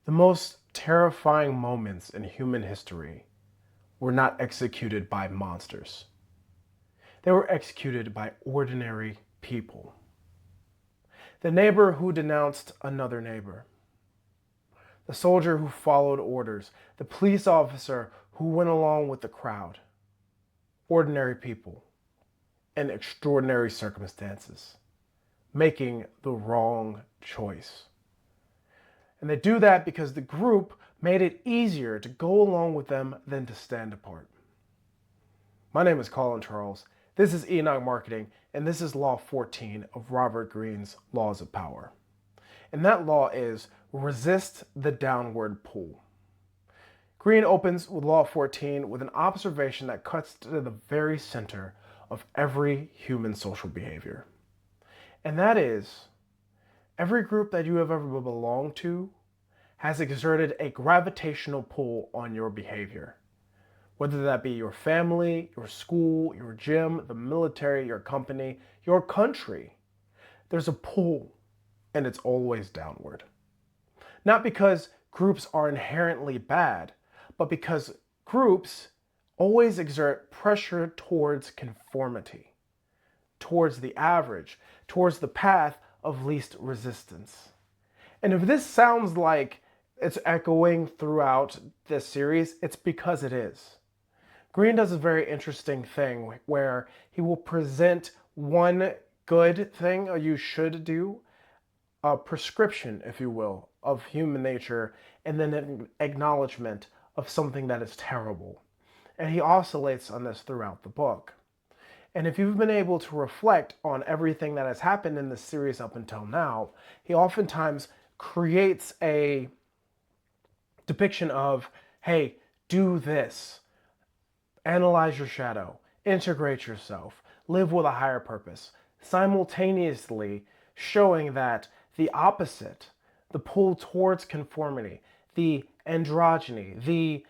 The most terrifying moments in human history were not executed by monsters. They were executed by ordinary people. The neighbor who denounced another neighbor. The soldier who followed orders. The police officer who went along with the crowd. Ordinary people in extraordinary circumstances, making the wrong choice. And they do that because the group made it easier to go along with them than to stand apart. My name is Colin Charles. This is Enoch Marketing, and this is Law 14 of Robert Greene's Laws of Power. And that law is resist the downward pull. Greene opens with Law 14 with an observation that cuts to the very center of every human social behavior. And that is, every group that you have ever belonged to has exerted a gravitational pull on your behavior. Whether that be your family, your school, your gym, the military, your company, your country, there's a pull, and it's always downward. Not because groups are inherently bad, but because groups always exert pressure towards conformity, towards the average, towards the path of least resistance. And if this sounds like it's echoing throughout this series, it's because it is. Greene does a very interesting thing where he will present one good thing you should do, a prescription, if you will, of human nature, and then an acknowledgement of something that is terrible. And he oscillates on this throughout the book. And if you've been able to reflect on everything that has happened in this series up until now, he oftentimes creates a depiction of, hey, do this, analyze your shadow, integrate yourself, live with a higher purpose, simultaneously showing that the opposite, the pull towards conformity, the androgyny, the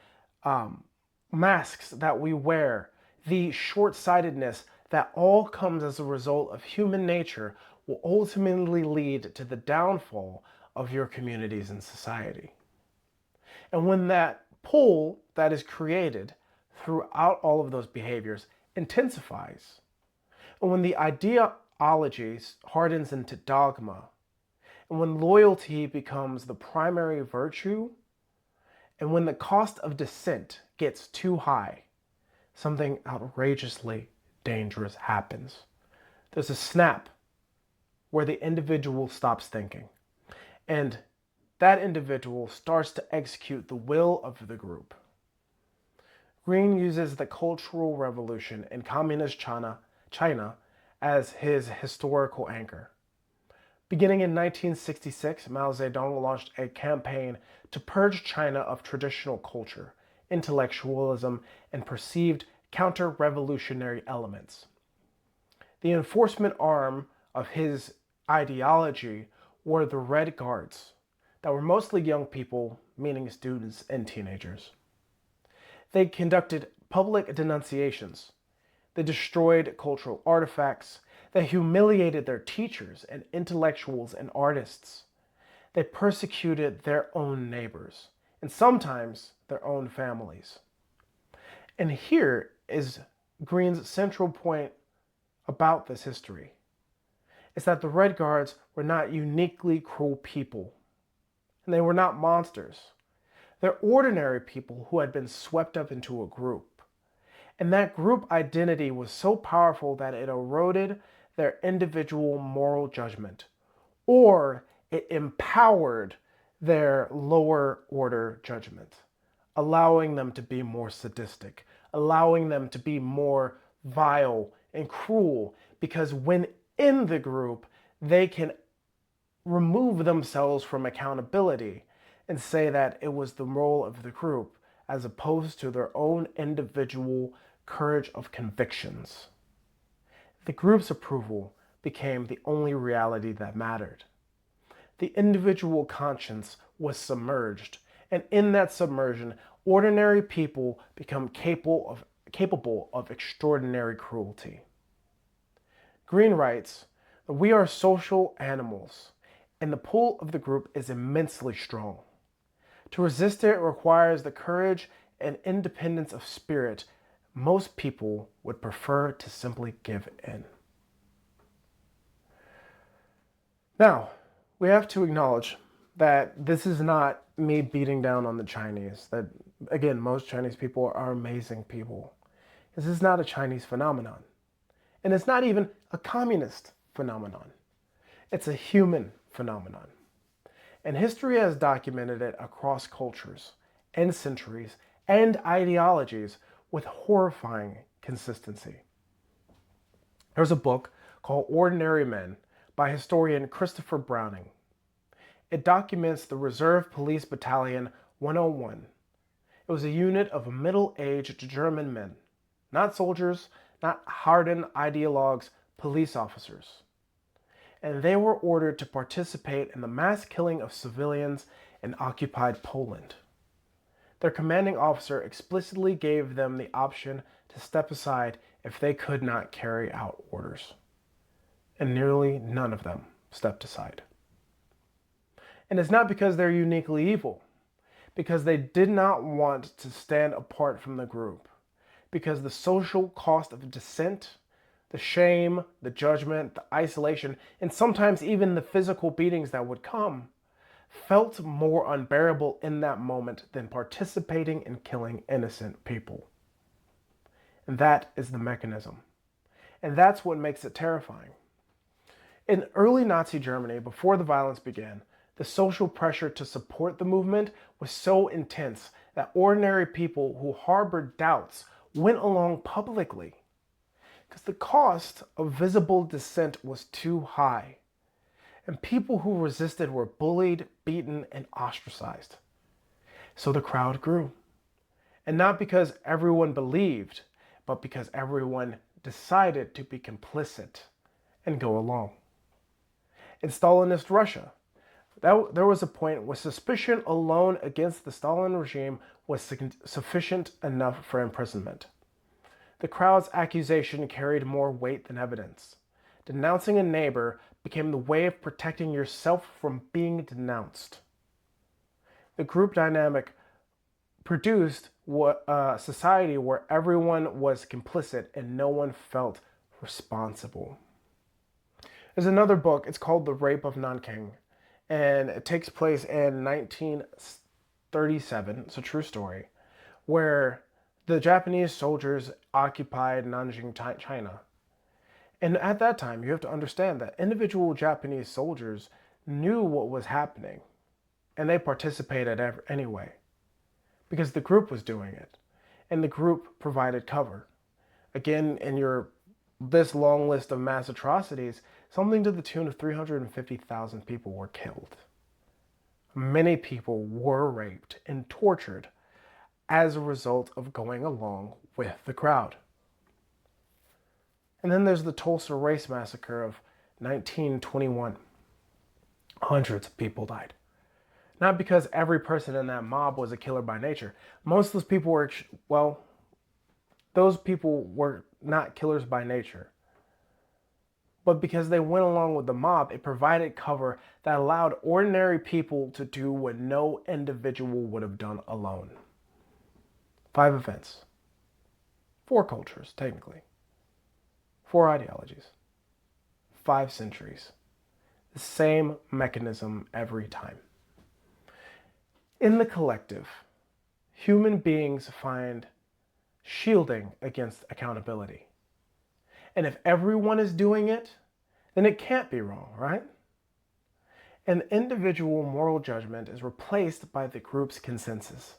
masks that we wear, the short-sightedness that all comes as a result of human nature will ultimately lead to the downfall of your communities and society. And when that pull that is created throughout all of those behaviors intensifies, and when the ideologies hardens into dogma, and when loyalty becomes the primary virtue, and when the cost of dissent gets too high, something outrageously dangerous happens. There's a snap where the individual stops thinking, and that individual starts to execute the will of the group. Greene uses the Cultural Revolution in Communist China as his historical anchor. Beginning in 1966, Mao Zedong launched a campaign to purge China of traditional culture, intellectualism, and perceived counter-revolutionary elements. The enforcement arm of his ideology were the Red Guards, that were mostly young people, meaning students and teenagers. They conducted public denunciations. They destroyed cultural artifacts. They humiliated their teachers and intellectuals and artists. They persecuted their own neighbors, and sometimes their own families. And here is Greene's central point about this history. It's that the Red Guards were not uniquely cruel people, and they were not monsters. They're ordinary people who had been swept up into a group. And that group identity was so powerful that it eroded their individual moral judgment, or it empowered their lower order judgment, allowing them to be more sadistic, allowing them to be more vile and cruel, because when in the group, they can remove themselves from accountability and say that it was the role of the group as opposed to their own individual courage of convictions. The group's approval became the only reality that mattered. The individual conscience was submerged, and in that submersion, ordinary people become capable of extraordinary cruelty. Greene writes that we are social animals, and the pull of the group is immensely strong. To resist it requires the courage and independence of spirit. Most people would prefer to simply give in. Now, we have to acknowledge that this is not me beating down on the Chinese. That, again, most Chinese people are amazing people. This is not a Chinese phenomenon. And it's not even a communist phenomenon. It's a human phenomenon. And history has documented it across cultures and centuries and ideologies with horrifying consistency. There's a book called Ordinary Men by historian Christopher Browning. It documents the Reserve Police Battalion 101. It was a unit of middle-aged German men, not soldiers, not hardened ideologues, police officers. And they were ordered to participate in the mass killing of civilians in occupied Poland. Their commanding officer explicitly gave them the option to step aside if they could not carry out orders. And nearly none of them stepped aside. And it's not because they're uniquely evil, because they did not want to stand apart from the group, because the social cost of dissent, the shame, the judgment, the isolation, and sometimes even the physical beatings that would come, felt more unbearable in that moment than participating in killing innocent people. And that is the mechanism. And that's what makes it terrifying. In early Nazi Germany, before the violence began, the social pressure to support the movement was so intense that ordinary people who harbored doubts went along publicly because the cost of visible dissent was too high. And people who resisted were bullied, beaten, and ostracized. So the crowd grew. And not because everyone believed, but because everyone decided to be complicit and go along. In Stalinist Russia, there was a point where suspicion alone against the Stalin regime was sufficient enough for imprisonment. The crowd's accusation carried more weight than evidence. Denouncing a neighbor became the way of protecting yourself from being denounced. The group dynamic produced a society where everyone was complicit and no one felt responsible. There's another book, it's called The Rape of Nanjing, and it takes place in 1937, it's a true story, where the Japanese soldiers occupied Nanjing, China. And at that time, you have to understand that individual Japanese soldiers knew what was happening, and they participated anyway, because the group was doing it, and the group provided cover. Again, in this long list of mass atrocities, something to the tune of 350,000 people were killed. Many people were raped and tortured as a result of going along with the crowd. And then there's the Tulsa Race Massacre of 1921. Hundreds of people died. Not because every person in that mob was a killer by nature. Most of those people were, those people were not killers by nature. But because they went along with the mob, it provided cover that allowed ordinary people to do what no individual would have done alone. 5 events. 4 cultures, technically. 4 ideologies. 5 centuries. The same mechanism every time. In the collective, human beings find shielding against accountability. And if everyone is doing it, then it can't be wrong, right? An individual moral judgment is replaced by the group's consensus.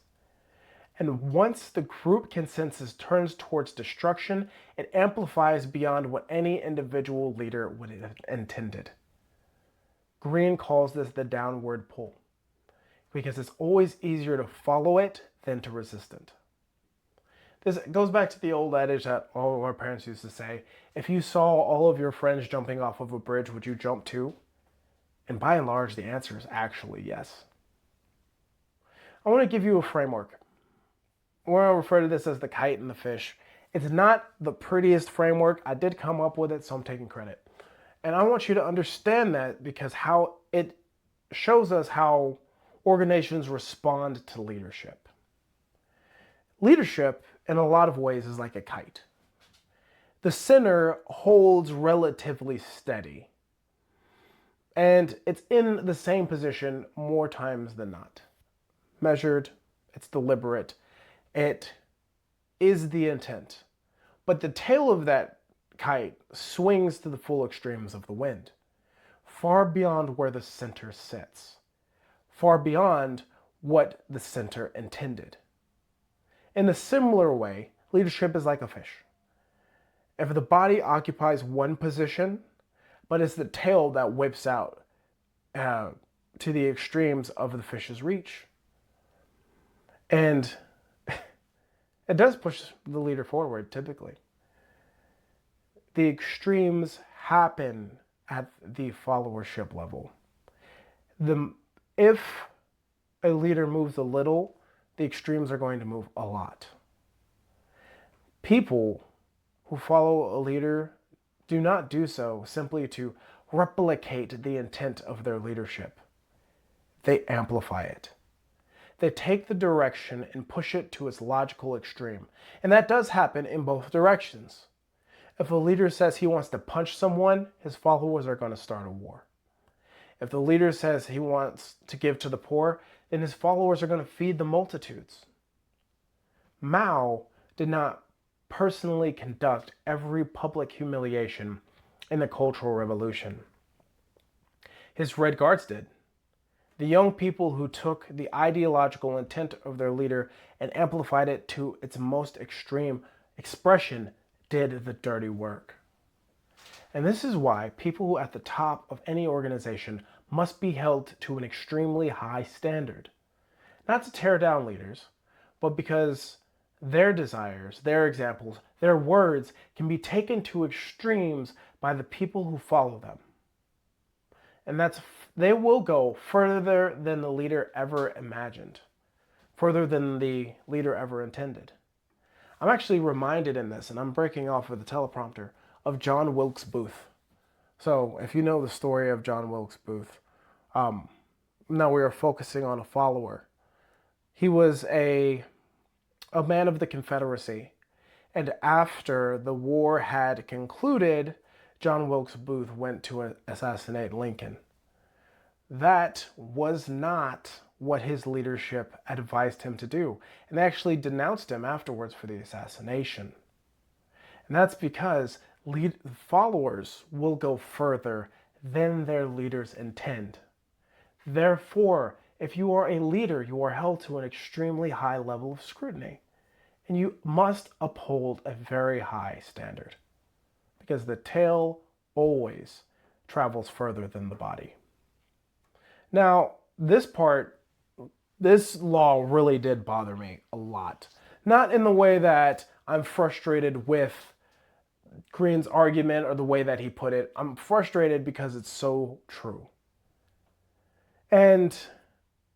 And once the group consensus turns towards destruction, it amplifies beyond what any individual leader would have intended. Greene calls this the downward pull, because it's always easier to follow it than to resist it. This goes back to the old adage that all of our parents used to say, if you saw all of your friends jumping off of a bridge, would you jump too? And by and large, the answer is actually yes. I want to give you a framework. We're going to refer to this as the kite and the fish. It's not the prettiest framework. I did come up with it, so I'm taking credit. And I want you to understand that because how it shows us how organizations respond to leadership. Leadership, in a lot of ways, is like a kite. The center holds relatively steady, and it's in the same position more times than not. Measured, it's deliberate, it is the intent. But the tail of that kite swings to the full extremes of the wind, far beyond where the center sits, far beyond what the center intended. In a similar way, leadership is like a fish. If the body occupies one position, but it's the tail that whips out to the extremes of the fish's reach. And it does push the leader forward, typically. The extremes happen at the followership level. If a leader moves a little, the extremes are going to move a lot. People who follow a leader do not do so simply to replicate the intent of their leadership. They amplify it. They take the direction and push it to its logical extreme. And that does happen in both directions. If a leader says he wants to punch someone, his followers are going to start a war. If the leader says he wants to give to the poor, then his followers are going to feed the multitudes. Mao did not personally conduct every public humiliation in the Cultural Revolution. His Red Guards did. The young people who took the ideological intent of their leader and amplified it to its most extreme expression did the dirty work. And this is why people who are at the top of any organization must be held to an extremely high standard. Not to tear down leaders, but because their desires, their examples, their words can be taken to extremes by the people who follow them. And they will go further than the leader ever imagined, further than the leader ever intended. I'm actually reminded in this, and I'm breaking off with the teleprompter, of John Wilkes Booth. So if you know the story of John Wilkes Booth, now we are focusing on a follower. He was a man of the Confederacy, and after the war had concluded, John Wilkes Booth went to assassinate Lincoln. That was not what his leadership advised him to do, and they actually denounced him afterwards for the assassination. And that's because followers will go further than their leaders intend. Therefore, if you are a leader, you are held to an extremely high level of scrutiny, and you must uphold a very high standard, because the tail always travels further than the body. Now, this law really did bother me a lot. Not in the way that I'm frustrated with Greene's argument or the way that he put it. I'm frustrated because it's so true. And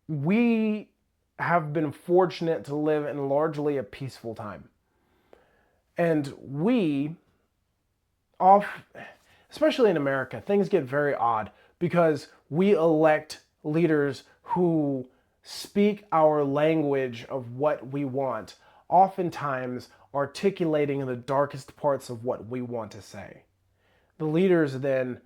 we have been fortunate to live in largely a peaceful time. And especially in America, things get very odd because we elect leaders who speak our language of what we want, oftentimes articulating the darkest parts of what we want to say. The leaders then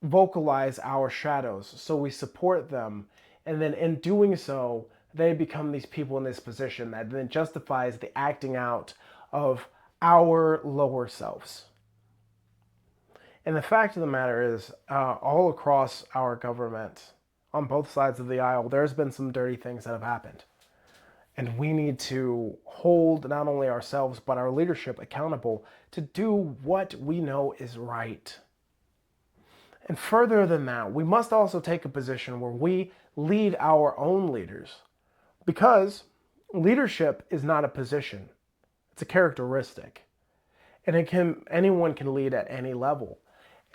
vocalize our shadows, so we support them, and then in doing so, they become these people in this position that then justifies the acting out of our lower selves. And the fact of the matter is, all across our government, on both sides of the aisle, there's been some dirty things that have happened. And we need to hold not only ourselves, but our leadership accountable to do what we know is right. And further than that, we must also take a position where we lead our own leaders. Because leadership is not a position. It's a characteristic. And anyone can lead at any level.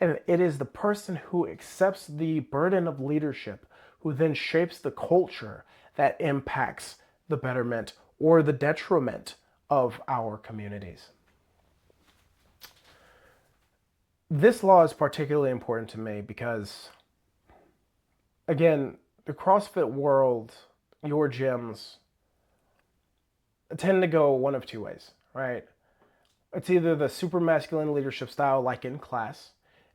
And it is the person who accepts the burden of leadership who then shapes the culture that impacts the betterment or the detriment of our communities. This law is particularly important to me because, again, the CrossFit world, your gyms tend to go one of two ways, right? It's either the super masculine leadership style, like in class,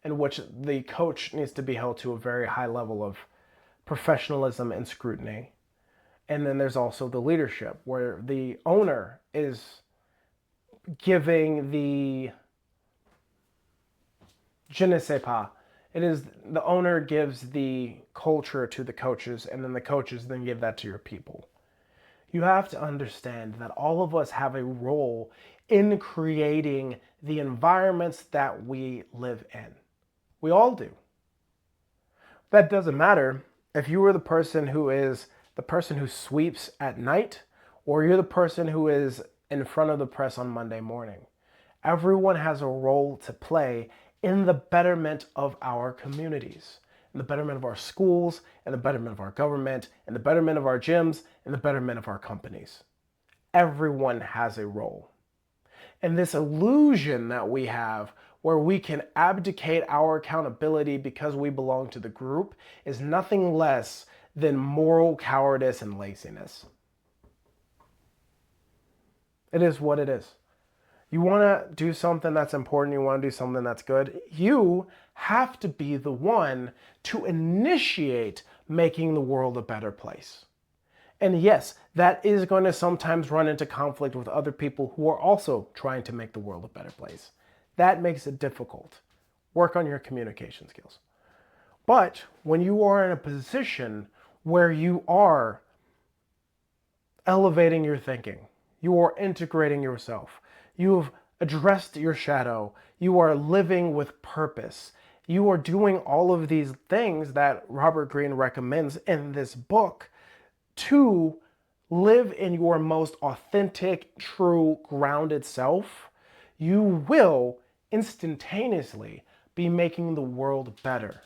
in which the coach needs to be held to a very high level of professionalism and scrutiny. And then there's also the leadership, where the owner is giving the je ne sais pas. It is the owner gives the culture to the coaches, and then the coaches then give that to your people. You have to understand that all of us have a role in creating the environments that we live in. We all do. That doesn't matter if you are the person who is the person who sweeps at night, or you're the person who is in front of the press on Monday morning. Everyone has a role to play in the betterment of our communities, in the betterment of our schools, in the betterment of our government, in the betterment of our gyms, in the betterment of our companies. Everyone has a role. And this illusion that we have where we can abdicate our accountability because we belong to the group is nothing less than moral cowardice and laziness. It is what it is. You want to do something that's important, you want to do something that's good, you have to be the one to initiate making the world a better place. And yes, that is going to sometimes run into conflict with other people who are also trying to make the world a better place. That makes it difficult. Work on your communication skills. But when you are in a position where you are elevating your thinking, you are integrating yourself, you have addressed your shadow, you are living with purpose, you are doing all of these things that Robert Greene recommends in this book to live in your most authentic, true, grounded self, you will instantaneously be making the world better.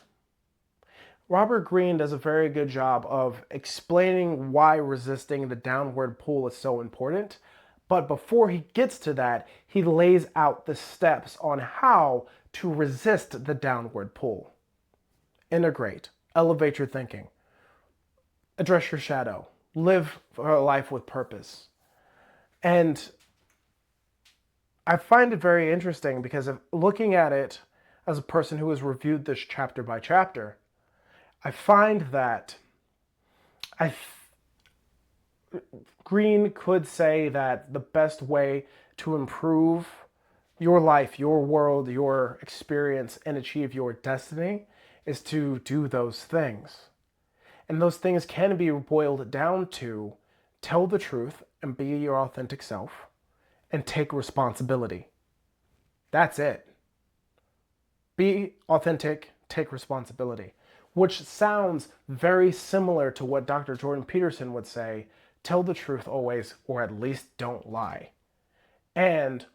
Robert Greene does a very good job of explaining why resisting the downward pull is so important. But before he gets to that, he lays out the steps on how to resist the downward pull. Integrate, elevate your thinking, address your shadow, live a life with purpose. And I find it very interesting because of looking at it as a person who has reviewed this chapter by chapter, I find that Greene could say that the best way to improve your life, your world, your experience, and achieve your destiny is to do those things. And those things can be boiled down to tell the truth and be your authentic self and take responsibility. That's it. Be authentic, take responsibility. Which sounds very similar to what Dr. Jordan Peterson would say, tell the truth always, or at least don't lie. And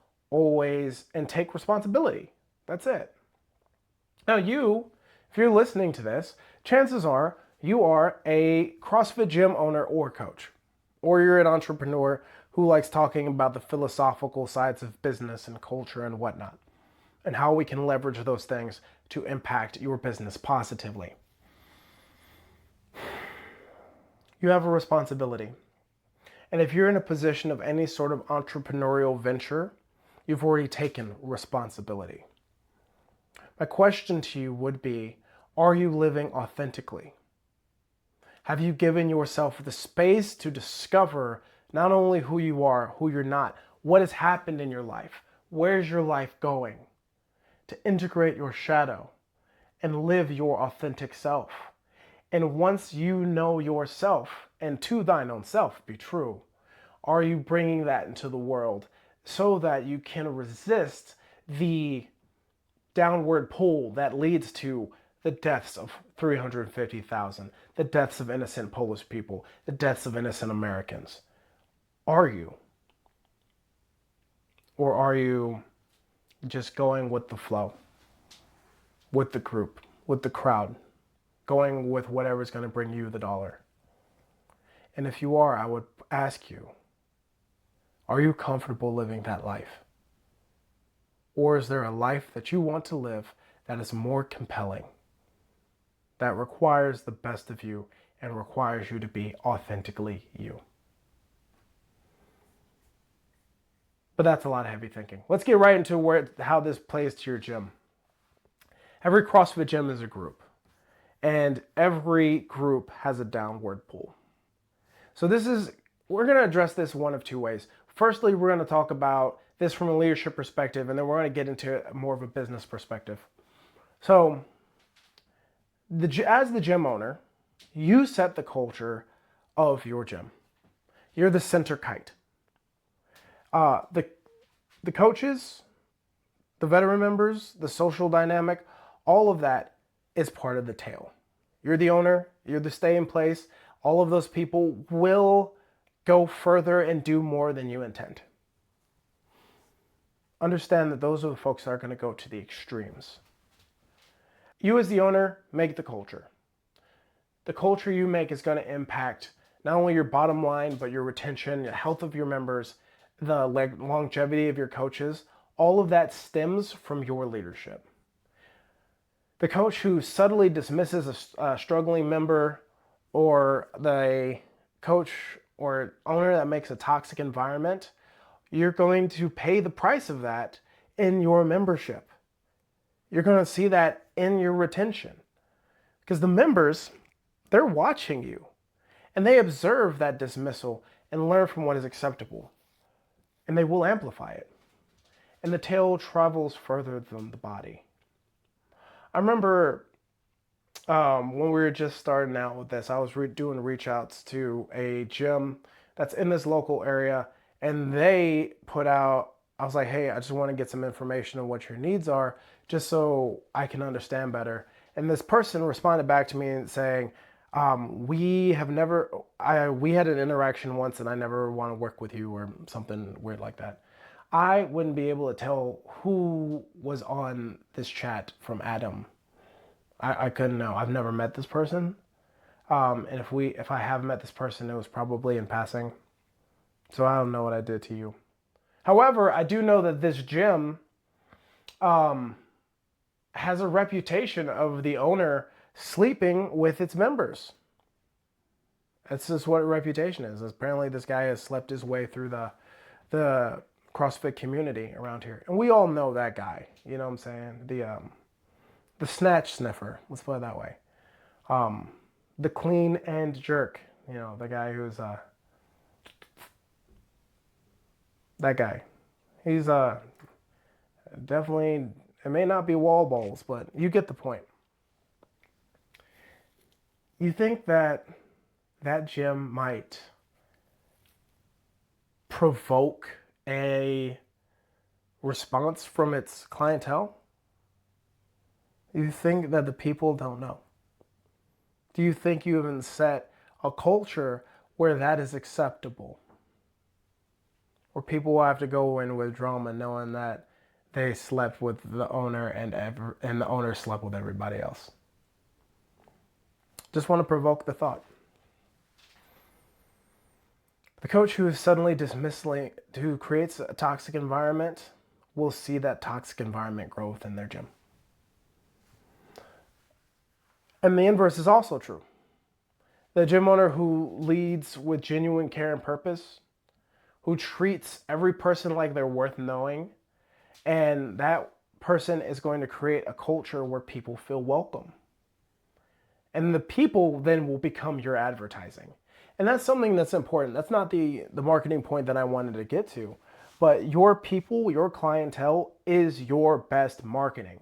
take responsibility. That's it. Now if you're listening to this, chances are you are a CrossFit gym owner or coach, or you're an entrepreneur who likes talking about the philosophical sides of business and culture and whatnot, and how we can leverage those things to impact your business positively. You have a responsibility. And if you're in a position of any sort of entrepreneurial venture, you've already taken responsibility. My question to you would be, are you living authentically? Have you given yourself the space to discover not only who you are, who you're not, what has happened in your life, where's your life going, to integrate your shadow and live your authentic self? And once you know yourself, and to thine own self be true, are you bringing that into the world so that you can resist the downward pull that leads to the deaths of 350,000, the deaths of innocent Polish people, the deaths of innocent Americans? Are you? Or are you just going with the flow, with the group, with the crowd, going with whatever's going to bring you the dollar? And if you are, I would ask you, are you comfortable living that life? Or is there a life that you want to live that is more compelling, that requires the best of you and requires you to be authentically you. But that's a lot of heavy thinking. Let's get right into how this plays to your gym. Every CrossFit gym is a group, and every group has a downward pull. So we're going to address this one of two ways. Firstly, we're going to talk about this from a leadership perspective, and then we're going to get into more of a business perspective. So, as the gym owner, you set the culture of your gym. You're the center kite. The coaches, the veteran members, the social dynamic, all of that is part of the tail. You're the owner, you're the stay in place. All of those people will go further and do more than you intend. Understand that those are the folks that are going to go to the extremes. You as the owner make the culture. The culture you make is going to impact not only your bottom line, but your retention, the health of your members, the longevity of your coaches. All of that stems from your leadership. The coach who subtly dismisses a struggling member, or the coach or owner that makes a toxic environment, you're going to pay the price of that in your membership. You're going to see that in your retention. Because the members, they're watching you. And they observe that dismissal and learn from what is acceptable. And they will amplify it. And the tail travels further than the body. I remember when we were just starting out with this, I was doing reach outs to a gym that's in this local area, and they put out, I was like, hey, I just want to get some information on what your needs are, just so I can understand better. And this person responded back to me and saying, we had an interaction once and I never want to work with you, or something weird like that. I wouldn't be able to tell who was on this chat from Adam. I couldn't know. I've never met this person. And if I have met this person, it was probably in passing. So I don't know what I did to you. However, I do know that this gym has a reputation of the owner sleeping with its members. That's just what a reputation is. Apparently this guy has slept his way through the CrossFit community around here. And we all know that guy. You know what I'm saying? The snatch sniffer. Let's put it that way. The clean and jerk. You know, the guy who's that guy. He's definitely, it may not be wall balls, but you get the point. You think that gym might provoke a response from its clientele? You think that the people don't know? Do you think you even set a culture where that is acceptable? Where people will have to go in with drama knowing that they slept with the owner and the owner slept with everybody else? Just want to provoke the thought. The coach who is suddenly dismissing, who creates a toxic environment, will see that toxic environment grow within their gym. And the inverse is also true. The gym owner who leads with genuine care and purpose, who treats every person like they're worth knowing, and that person is going to create a culture where people feel welcome. And the people then will become your advertising. And that's something that's important. That's not the marketing point that I wanted to get to. But your people, your clientele is your best marketing,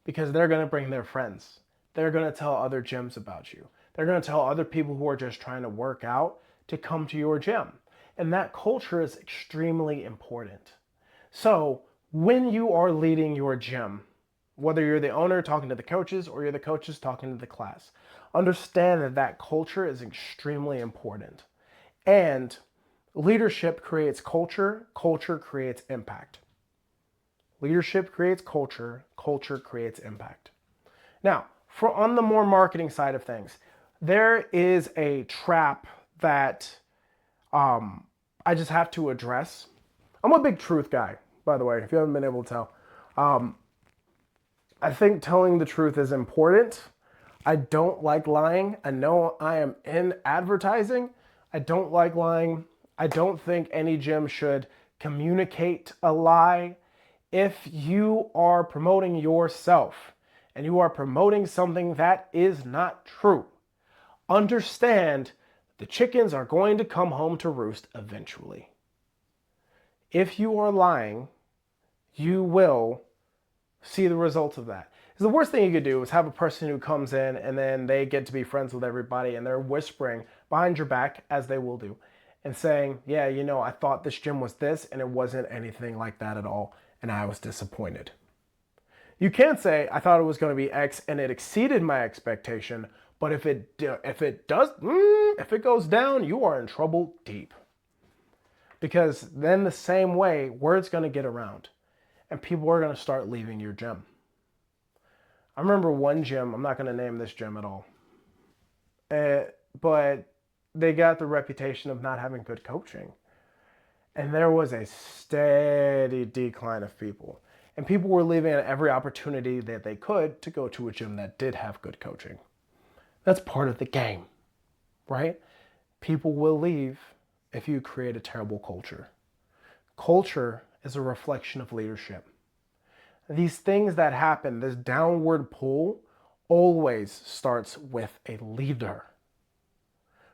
because they're going to bring their friends. They're going to tell other gyms about you. They're going to tell other people who are just trying to work out to come to your gym. And that culture is extremely important. So when you are leading your gym, whether you're the owner talking to the coaches or you're the coaches talking to the class, understand that that culture is extremely important. And leadership creates culture, culture creates impact. Leadership creates culture, culture creates impact. Now, on the more marketing side of things, there is a trap that I just have to address. I'm a big truth guy, by the way, if you haven't been able to tell. I think telling the truth is important, I don't like lying. I know I am in advertising. I don't like lying. I don't think any gym should communicate a lie. If you are promoting yourself and you are promoting something that is not true, understand the chickens are going to come home to roost eventually. If you are lying, you will see the results of that. The worst thing you could do is have a person who comes in and then they get to be friends with everybody and they're whispering behind your back, as they will do, and saying, yeah, you know, I thought this gym was this and it wasn't anything like that at all, and I was disappointed. You can't say, I thought it was going to be X and it exceeded my expectation, but if it goes down, you are in trouble deep. Because then the same way, word's going to get around and people are going to start leaving your gym. I remember one gym, I'm not going to name this gym at all, but they got the reputation of not having good coaching. And there was a steady decline of people. And people were leaving at every opportunity that they could to go to a gym that did have good coaching. That's part of the game, right? People will leave if you create a terrible culture. Culture is a reflection of leadership. These things that happen, this downward pull, always starts with a leader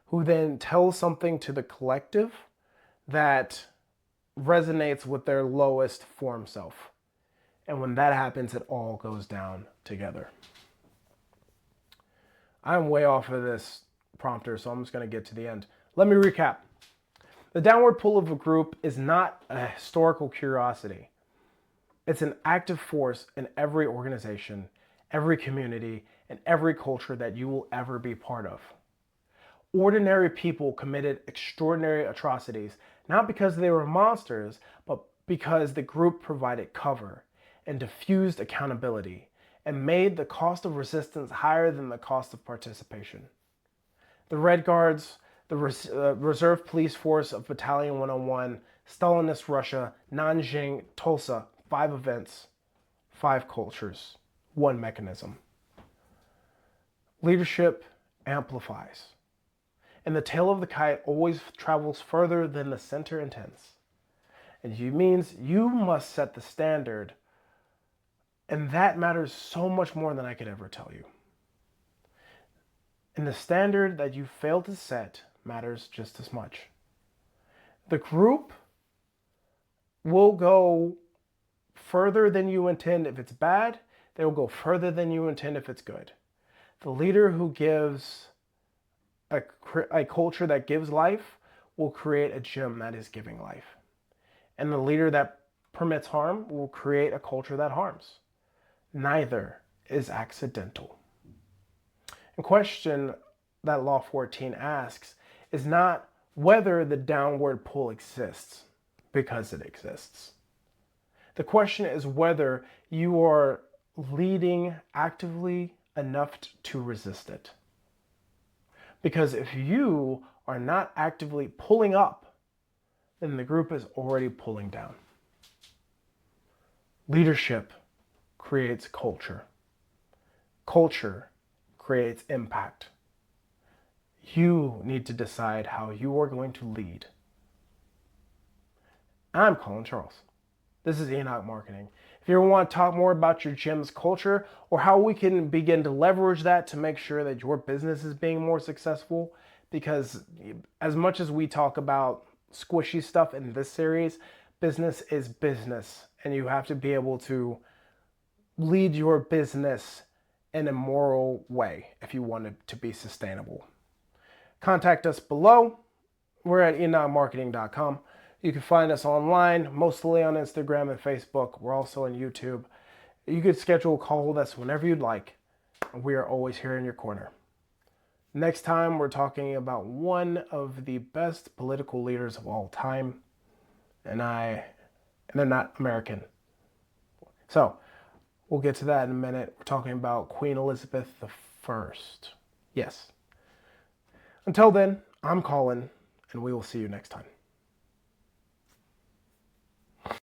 who then tells something to the collective that resonates with their lowest form self. And when that happens, it all goes down together. I'm way off of this prompter, so I'm just going to get to the end. Let me recap. The downward pull of a group is not a historical curiosity. It's an active force in every organization, every community, and every culture that you will ever be part of. Ordinary people committed extraordinary atrocities, not because they were monsters, but because the group provided cover and diffused accountability and made the cost of resistance higher than the cost of participation. The Red Guards, the Reserve Police Force of Battalion 101, Stalinist Russia, Nanjing, Tulsa, 5 events, 5 cultures, 1 mechanism. Leadership amplifies. And the tail of the kite always travels further than the center intends. And it means you must set the standard. And that matters so much more than I could ever tell you. And the standard that you fail to set matters just as much. The group will go further than you intend if it's bad. They will go further than you intend if it's good. The leader who gives a culture that gives life will create a gym that is giving life. And the leader that permits harm will create a culture that harms. Neither is accidental. The question that Law 14 asks is not whether the downward pull exists, because it exists. The question is whether you are leading actively enough to resist it. Because if you are not actively pulling up, then the group is already pulling down. Leadership creates culture. Culture creates impact. You need to decide how you are going to lead. I'm Colin Charles. This is Enoch Marketing. If you ever want to talk more about your gym's culture or how we can begin to leverage that to make sure that your business is being more successful, because as much as we talk about squishy stuff in this series, business is business, and you have to be able to lead your business in a moral way if you want it to be sustainable. Contact us below. We're at enochmarketing.com. You can find us online, mostly on Instagram and Facebook. We're also on YouTube. You could schedule a call with us whenever you'd like. We are always here in your corner. Next time, we're talking about one of the best political leaders of all time. And they're not American. So, we'll get to that in a minute. We're talking about Queen Elizabeth I. Yes. Until then, I'm Colin, and we will see you next time.